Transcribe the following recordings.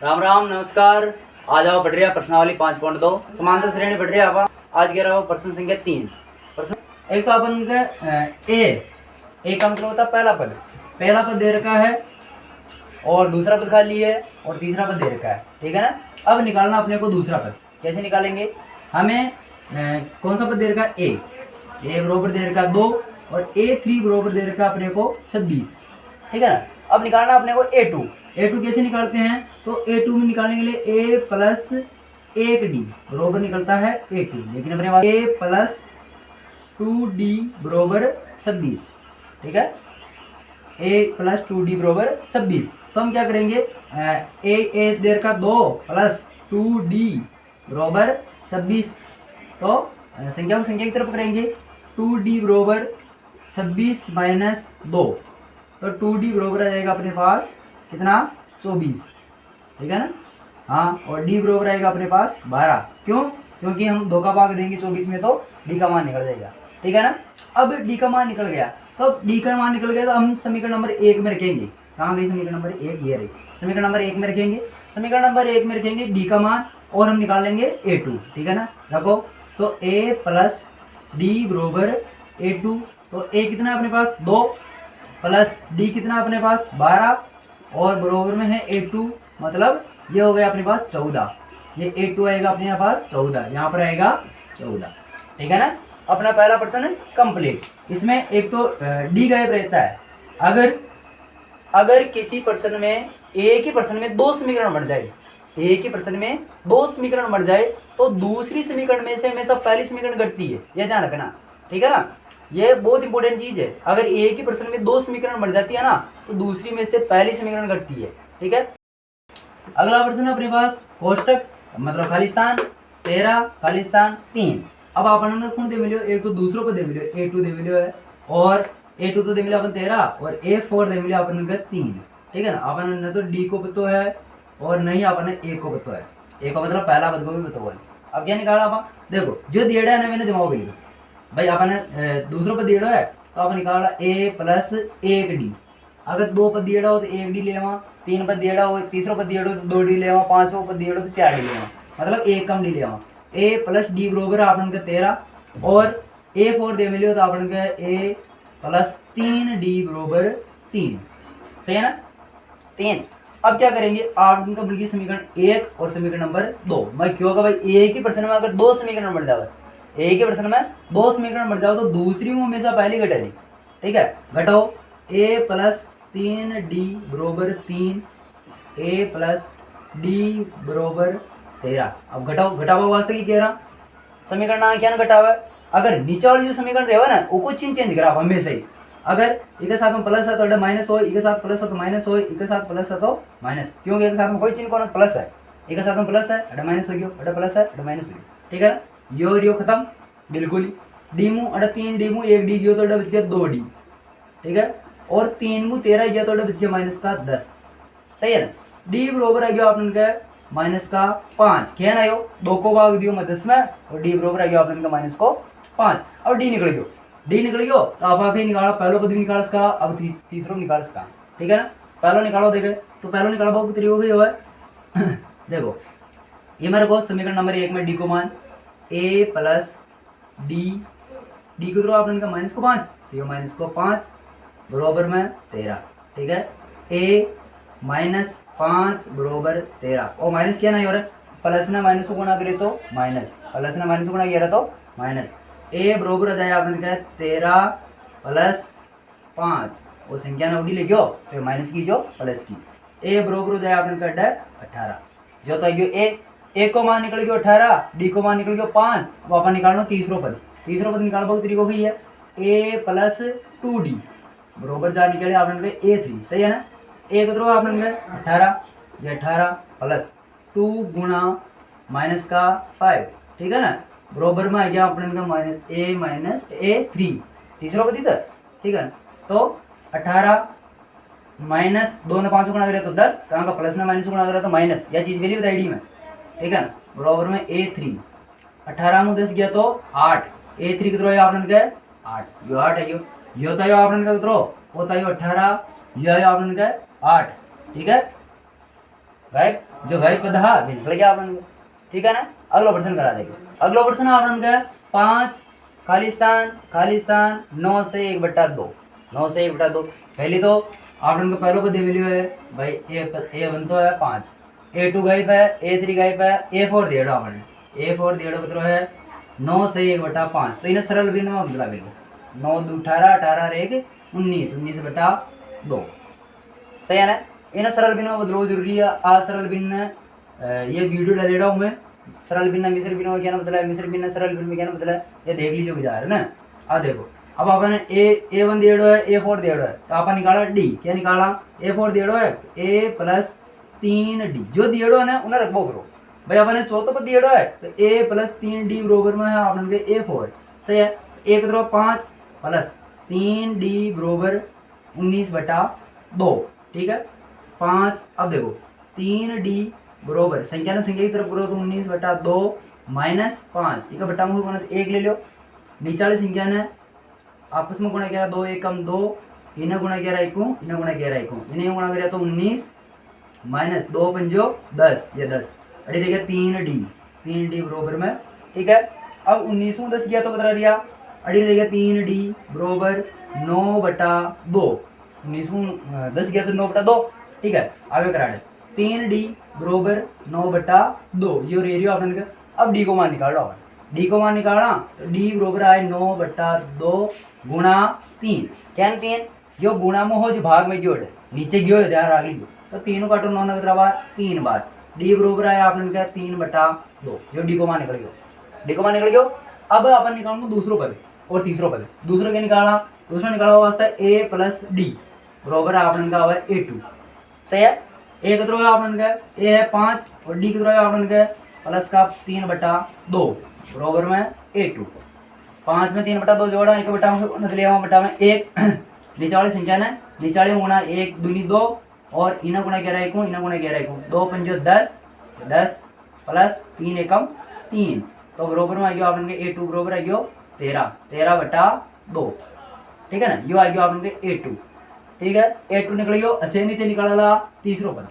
राम राम नमस्कार। आज आप पढ़ रहे हैं प्रश्नावली 5.2 समांतर श्रेणी पढ़ रहे हैं आप। आज कह रहा हूँ प्रश्न संख्या 3। प्रश्न एक तो अपन का ए का मतलब होता है पहला पद दे रखा है और दूसरा पद खाली है और तीसरा पद दे रखा है, ठीक है ना। अब निकालना अपने को दूसरा पद, कैसे निकालेंगे। हमें कौन सा पद दे रखा है ए बरोबर दे रखा है 2 और A3 बरोबर दे रखा है अपने को 26, ठीक है ना। अब निकालना अपने को A2 कैसे निकालते हैं, तो A2 में निकालने के लिए A प्लस 1D बरोबर निकलता है A2, लेकिन अपने पास A प्लस 2D बरोबर 26, ठीक है। A प्लस 2D बरोबर 26, तो हम क्या करेंगे A देर का 2 प्लस 2D बरोबर 26, तो संख्या को संख्या की तरफ करेंगे 2D बरोबर 26 माइनस 2, तो 2D बरोबर आ जाएगा अपने पास कितना 24, ठीक है ना। हाँ, और D बरोबर आएगा अपने पास 12, क्यों, क्योंकि हम 2 का भाग देंगे 24 में तो D का मान निकल जाएगा, ठीक है ना। अब D का मान निकल गया, तो D का मान निकल गया तो हम समीकरण नंबर 1 में रखेंगे। कहाँ गई समीकरण नंबर 1, ये रही समीकरण नंबर 1 में रखेंगे। समीकरण नंबर 1 में रखेंगे D का मान और हम निकाल लेंगे A2, ठीक है ना। रखो, तो A प्लस D बरोबर A2, तो A कितना है अपने पास 2 प्लस D कितना अपने पास 12 और बरोबर में है A2, मतलब ये हो गया अपने पास 14। ये A2 आएगा अपने पास 14, यहाँ पर आएगा 14, ठीक है ना। अपना पहला प्रश्न कंप्लीट। इसमें एक तो D गायब रहता है। अगर किसी प्रश्न में एक ही प्रश्न में 2 समीकरण बढ़ जाए, एक ही प्रश्न में 2 समीकरण बढ़ जाए तो दूसरी समीकरण में से हमेशा पहली समीकरण घटती है, यह ध्यान रखना, ठीक है ना। ये बहुत इंपॉर्टेंट चीज है। अगर एक ही प्रश्न में 2 समीकरण बढ़ जाती है ना तो दूसरी में से पहली समीकरण घटती है, ठीक है। अगला प्रश्न अपने पास कोष्टक मतलब खालिस्तान 13 खालिस्तान 3। अब अपन कौन दे मिलो, एक तो दूसरों को दे मिलो A2 दे मिलो है और A2 तो दे मिला अपन 13 और A4 दे मिला अपन 3, ठीक है ना। अपन न तो D को पतो है और नहीं अपन A को पतो है। A को मतलब पहला पद को भी पतो है। अब क्या निकाला अपन, देखो जो दिया है ना मैंने जमाओ भी भाई अपन दूसरों पद दिया है तो अपन निकाला A प्लस 1D। अगर 2 पद दिया हो तो 1D ले आवा, 3 पद दिया हो तीसरा पद दिया हो तो 2D ले आवा, 5वां पद दिया हो तो 4D ले आवा, मतलब 1 कम D ले आवा। A प्लस D बरोबर अपन का 13 और A4 दे मिले तो अपन का A प्लस 3D बरोबर 3, सही है ना 3। अब क्या करेंगे, आप इनका बल्कि समीकरण 1 और समीकरण नंबर 2। मैं क्यों होगा भाई एक ही प्रश्न में अगर 2 समीकरण बढ़ जाए, एक ही प्रश्न में 2 समीकरण बढ़ जाओ तो दूसरी में हमेशा पहली घटेगी, ठीक है। घटाओ A प्लस 3D बरोबर 3, A प्लस D बरोबर 13। अब घटाओ वास्ते की कह रहा समीकरण क्या घटावा। अगर नीचे वाली जो समीकरण रहे ना वो चिन्ह चेंज करा हमेशा ही। अगर एक साथ में प्लस है तो माइनस हो, एक साथ प्लस है तो माइनस हो, एक साथ प्लस है तो माइनस, क्योंकि एक साथ में कोई चिन्ह कौन प्लस है, एक साथ में प्लस है अड्डा माइनस हो गया, प्लस है अड्डा माइनस हो गया, ठीक है। यो खत्म बिल्कुल ही। डी मू अड्डा 3D मू 1D गयो तो अड्डा बच गया 2D, ठीक है। और 3 मू 13 गया तो अड्डा बच गया माइनस का 10, सही है ना। डी बरोबर आ गया आपने माइनस का 5, क्या ना यो 2 को भाग दियो मैं 10 में और डी बरोबर आ गया आपने माइनस को 5। अब डी निकल गयो तो आप आगे निकाला पहलो पद भी निकाल सका, अब तीसरो निकाल सका, ठीक है ना। पहलो निकालो देखे तो पहलो निकाला बहुत तरीके हो है देखो ये मेरे को समीकरण नंबर 1 में डी को मान A प्लस डी को थ्रो आपने माइनस को 5 तो ये माइनस को 5 बरोबर में 13, ठीक है। A माइनस 5 बरोबर 13 और माइनस क्या नहीं हो रहा है, प्लस ने माइनस को गुणा करे तो माइनस, प्लस ने माइनस को गुणा किया तो माइनस। A बरोबर आ जाए आपने क्या 13 प्लस 5 और संख्या ने उड़ी लिखो तो माइनस की जो प्लस की। A बरोबर हो जाए आपने क्या 18, जो तो A को मान निकल गयो 18, D को मान निकल गयो 5, वो अपन निकालना तीसरो पद निकालने बहुत तरीका हुई है A प्लस 2D बरोबर जा निकले आपने A3, सही है ना। A को थ्रो आपने 18, ये 18 प्लस 2 गुणा माइनस का 5, ठीक है ना, बरोबर में आ गया अपन का माइनस A माइनस A3 तीसरा पद इधर, ठीक है ना। तो 18 माइनस 2 ने 5 गुणा करे तो 10, कहाँ का प्लस ने माइनस गुणा करे तो माइनस, यह चीज वैल्यू बताई डी में, ठीक है ना। बराबर में A3 18 में 10 गया तो 8, A3 कितना है आपने क्या 8, यो 8 है यो तो आपने क्या कितना वो तो 18, यो आपने क्या 8, ठीक है। गायब, जो गायब पद हा भी निकल गया अपन को, ठीक है ना। अगला प्रश्न करा देंगे। अगला प्रश्न अपन का 5 खाली स्थान 9 से 1/2, 9 से 1/2। पहली तो आपन को पहलो पद मिलियो है भाई ए बनतो है 5, A2 गायब है, A3 गायब है, A4 देड़ो आपने, A4 देड़ो कितरो है 9 से 1/5। तो इन्हें सरल भिन्न में बदला मिलो, 9 2 18, 18 और 1 19, 19/2। सही है ना। इन्हें सरल भिन्न में बदलो जरूरी है। आज सरल भिन्न ये वीडियो डाल रहा हूँ मैं, सरल भिन्न मिश्र भिन्न में क्या बदला है, मिश्र भिन्न सरल भिन्न में क्या बदला है, ये देख लीजिए गुजार है ना। अब देखो, अब अपन A1 देड़ो है, A4 देड़ो है, तो अपन निकाला D, क्या निकाला A4 देड़ो है A प्लस 3D, जो देड़ो है ना उन्हें रखबो करो भाई। अपन चौथा पद देड़ो है तो A प्लस 3D बरोबर में है अपन के A4। सही है। 1/5 प्लस 3D बरोबर 19/2, ठीक है 5। अब देखो 3D बरोबर संख्या ने संख्या की तरफ करो तो 19/2 माइनस 5, इका बट्टा मुझे 1 ले लो। नीचे वाली संख्या ने आपस में गुणा किया 2 1 2, इन्हें गुणा किया 1, इन्हें गुणा किया 1, इन्हें गुणा किया तो 19 माइनस 2 पंजो 10, ये 10 अड़ी रह गया 3D बरोबर में, ठीक है। अब 19 में 10 गया तो कितना रहा, अड़ी रह गया 3D बरोबर 9/2, 19 में 10 गया तो 9/2, ठीक है। आगे करा 3D बरोबर 9/2, ये रेडियो अपन का। अब D को मान निकाल लो, D को मान निकालना तो D बरोबर आए 9/2 गुणा 3, क्या 3 जो गुणा में हो जो भाग में जोड़ नीचे गयो यार आगे गयो, तो 3 काटो 9 न कितना बार 3 बार। D बरोबर आया आपने क्या 3/2, जो D को मान निकल गयो, D को मान निकल गयो। अब अपन निकालूंगा दूसरो पद और तीसरो पद। दूसरो क्या निकाला, दूसरा निकाला हुआ वास्ता A प्लस D बरोबर आपने का हुआ A2। सही है। A कितना है आपने का A है 5 और D कितना है आपने का प्लस का 3/2 बरोबर में A2। 5 में 3/2 जोड़ा, 1 नीचे वाली संख्या ने नीचे वाले गुणा 1 दूनी 2 और इन्हें गुणा 11 इन्हें गुणा 11 2 पंजो 10, 10 प्लस 3 एकम 3, तो बरोबर में आ गया आपने A2 बरोबर आ गया 13/2, ठीक है ना। यो आ गया आपने A2, ठीक है। A2 निकल गयो, असे नीचे निकाला तीसरो पद,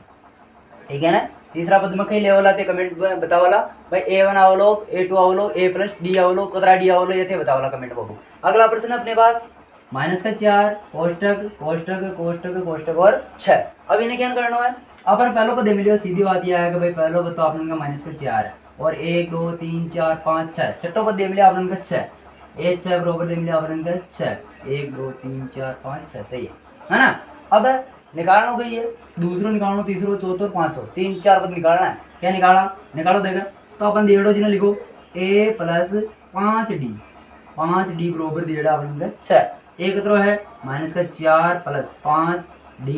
ठीक है ना। तीसरा पद में कई लेवल आते कमेंट में बतावला भाई A1 आवलो, A2 आवलो, A plus D आवलो, कतरा D आवलो, ये थे बतावला कमेंट बॉक्स। अगला प्रश्न अपने पास -4 कोष्टक कोष्टक कोष्टक कोष्टक और 6। अब इन्हें क्या करना है, अपन पहलो पद मिलियो, सीधी बात यह है कि भाई पहलो पद तो आपने का -4 है और 1 2 3 4 5 6, छठो पद दे मिलिया आपने का 6, ए 6 बरोबर दे मिलिया आपने का 6, 1 2 3 4 5 6, सही है ना। अब निकालना गई है, दूसरो निकालना, तीसरो चौथो 5, 3 4 पद निकालना है। क्या निकाला, निकालो देखा तो अपन देड़ो जी ने लिखो A प्लस 5D बरोबर देड़ा अपन 6। एक कितना है -4 प्लस 5D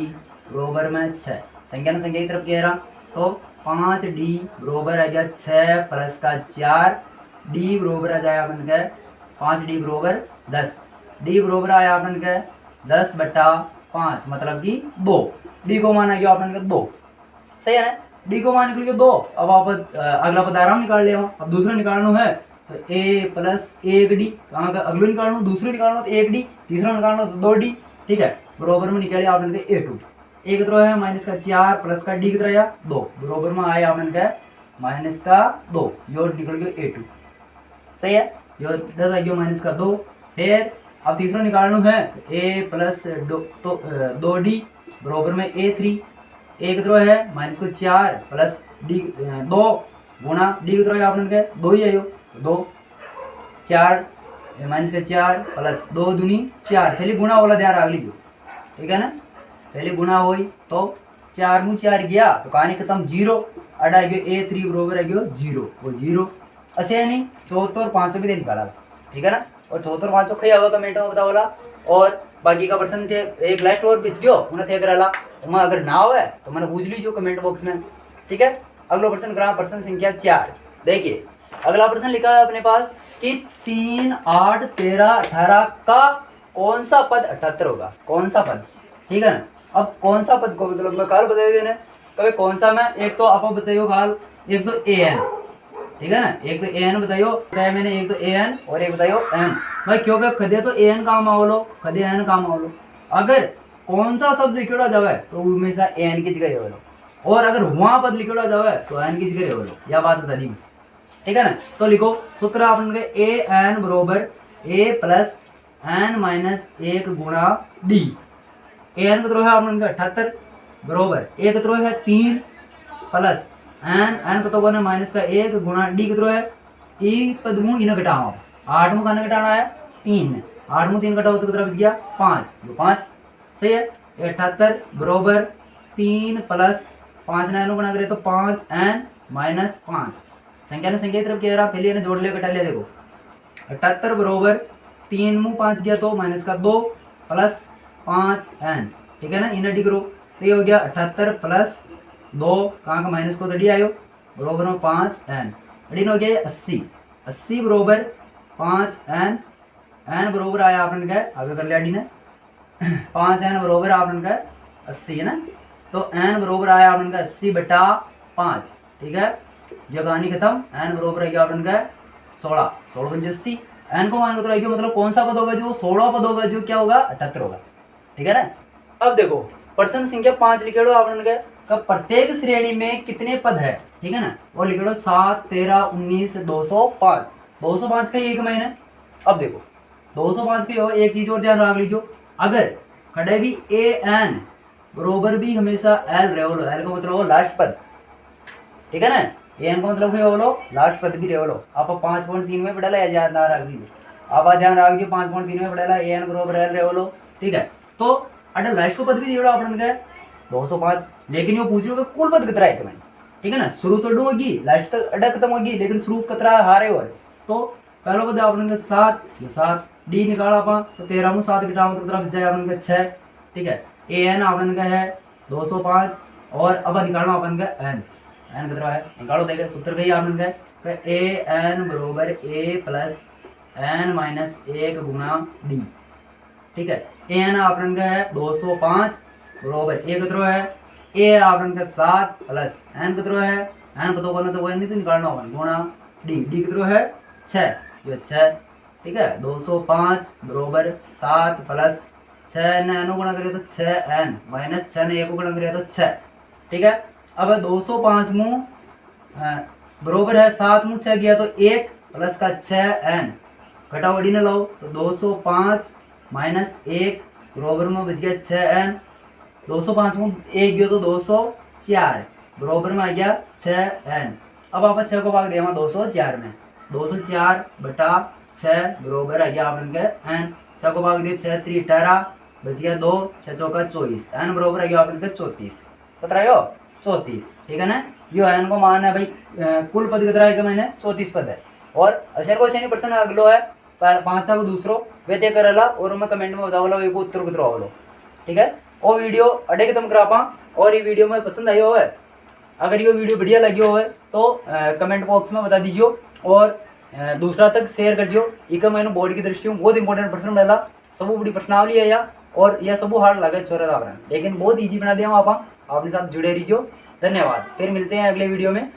बरोबर में 6, संख्या संख्या की तरफ कह रहा तो 5D बरोबर आ गया 6 प्लस का 4, D बरोबर आ जाएगा अपन का 5D बरोबर 10, D बरोबर आया अपन का 10/5 मतलब कि 2, D को मान आ गया अपन का 2, सही है ना। D को मान निकल गया 2। अब आप अगला पद आराम निकाल लिया। अब दूसरा निकालना है तो A प्लस 1D, कहाँ का अगला निकालना, दूसरा निकालना तो 1D, तीसरा निकालना तो 2D, ठीक है। बरोबर में निकाले आपने का A2, A कितना है -4 प्लस का D कितना है 2, बरोबर में आया आपने का -2, यो निकल गया A2, सही है। यो 10 आ गया -2। फिर अब तीसरा निकालना है A प्लस 2D बरोबर में A3, A कितना है -4 प्लस D 2 गुणा D कितना है आपने का 2 ही आयो 2, 4 -4 प्लस 2 दूनी 4, पहले गुणा वाला ध्यान रख लीजिए, ठीक है ना। पहले गुणा हुई तो 4 में 4 गया तो कहानी खत्म 0, अड़ा गयो A3 बरोबर आ गयो 0, वो 0 ऐसे है नहीं। चौथा और पांचों भी दे निकाला, ठीक है ना। और चौथा और पांचों खया होगा कमेंट में बताओ वाला। और बाकी का पर्सन थे एक लास्ट और पिछ गयो उन्हें थे कराला, तो अगर ना हो तो मैंने पूछ लीजिए कमेंट बॉक्स में, ठीक है। अगला प्रश्न करा प्रश्न संख्या 4। देखिए अगला प्रश्न लिखा है अपने पास कि 3 8 13 18 का कौन सा पद 78 होगा, कौन सा पद, ठीक है ना। अब कौन सा पद को मतलब मैं काल बता देने कभी कौन सा, मैं एक तो आप बताइयो काल, एक तो AN, ठीक है ना, एक तो AN बताइयो मैंने, एक तो AN और एक बताइयो N भाई, क्योंकि कदे तो AN काम आवलो कदे N काम आवलो। अगर कौन सा शब्द लिखा जावे तो हमेशा AN की जगह आवलो, और अगर वहां पद लिखा जाओ तो एन की जगह बोलो, या बात बता दी, ठीक है ना। तो लिखो सूत्र अपन ए एन बरोबर ए प्लस एन माइनस 1 गुणा डी। ए एन कितना है अपन 78 बरोबर ए कितना है 3 प्लस एन एन कितना होगा माइनस का 1 गुणा डी कितना है ई पद मुँह इन्हें घटाओ 8 मुँह कहने घटाना है 3, 8 मुँह 3 घटाओ तो कितना बच गया 5, जो 5 सही है। 78 बरोबर 3 प्लस 5 ना एनो बना करे तो 5 एन माइनस 5, संख्या ने संख्या की तरफ कह रहा पहले जोड़ लिया घटा लिया। देखो 78 बरोबर 3 मुँह 5 गया तो माइनस का 2 प्लस 5 एन, ठीक है ना, इन्हें डी करो तो ये हो गया 78 प्लस 2 कहाँ का माइनस को डी आयो बरोबर में 5 एन, डी हो गया 80, 80 बरोबर 5 एन, एन बरोबर आया आपने क्या आगे कर लिया डी ने 5 एन बरोबर आपने क्या 80 है ना, तो एन बरोबर आया आपने का 80 बटा 5, ठीक है, ये कहानी खत्म। एन बरोबर है आपने का 16, 16 पंजे 80, एन को मान कर मतलब कौन सा पद होगा जो 16 पद होगा जो क्या होगा 78 होगा, ठीक है ना। अब देखो प्रश्न संख्या 5 लिखे दो आपने का प्रत्येक श्रेणी में कितने पद है, ठीक है ना, और लिखे दो 7 13 19 205, 205 का एक महीना। अब देखो 205 की एक चीज और ध्यान रख लीजिए, अगर खड़े भी ए एन बरोबर भी हमेशा एल रेवलो, एल का मतलब हो लास्ट पद, ठीक है ना, ए एन का मतलब बोलो लास्ट पद भी रेवलो। आप 5.3 में पढ़ा या ध्यान रख लीजिए, आप ध्यान रख लीजिए 5.3 में पढ़ा ए एन बरोबर एल रेवलो, ठीक है। तो अगर लास्ट को पद भी दिया अपन का 205, लेकिन ये पूछ लो कुल पद कितना है तुम्हें, ठीक है ना, शुरू तो होगी लास्ट तक अड्डा खत्म होगी, लेकिन शुरू कितना हारे हो। तो पहला पद अपन का 7, ये 7 डी निकाला अपन तो 13 में 7 घटाओ तो तरफ जाए अपन का 6, ठीक है। ए एन अपन का है 205 और अब निकालना अपन का एन, एन कितना है निकालो, देखे सूत्र कही अपन का ए एन बरोबर ए प्लस एन माइनस 1 गुणा डी, ठीक है। ए एन अपन का है 205 बरोबर ए कितना है ए अपन का 7 प्लस एन कितना है एन पता करना तो वो नहीं तो निकालना होगा गुणा डी, डी कितना है 6, ये 6, ठीक है। 205 बरोबर 7 प्लस 6 ने एन गुणा करिए तो 6 एन माइनस 6 ने 1 को गुणा करिए तो 6, ठीक है। अब 205 मुँह बरोबर है 7 मुँह 6 गया तो 1 प्लस का 6 एन घटाओ डी ने लो तो 205 माइनस 1 बरोबर में बच गया 6 एन, 205 में 1 गया तो 204 बरोबर में आ गया 6 एन। अब आप 6 को भाग दिया 204 में, 204 बटा 6 बरोबर आ गया अपन के एन, 6 को भाग दिया 6 3 18 बच गया 2 6 चौका 24, एन बरोबर आ गया अपन के 34, कितना है 34, ठीक है ना। यो एन को मान है भाई कुल पद कितना है मैंने 34 पद है, और अशर को शनि प्रश्न अगलो है 5 को दूसरो वे तय करला और मैं कमेंट में बताओ वो उत्तर कितना होलो, ठीक है। और वीडियो अडे खत्म करा पा, और ये वीडियो में पसंद आई हो है, अगर ये वीडियो बढ़िया लगी हो है तो कमेंट बॉक्स में बता दीजिए और दूसरा तक शेयर कर दियो। एक मैंने बोर्ड की दृष्टि में बहुत इंपॉर्टेंट प्रश्न डाला, सब बड़ी प्रश्नावली है या और यह सब हार्ड लगे छोरा लेकिन बहुत ईजी बना दिया आप अपने साथ जुड़े रहिए। धन्यवाद, फिर मिलते हैं अगले वीडियो में।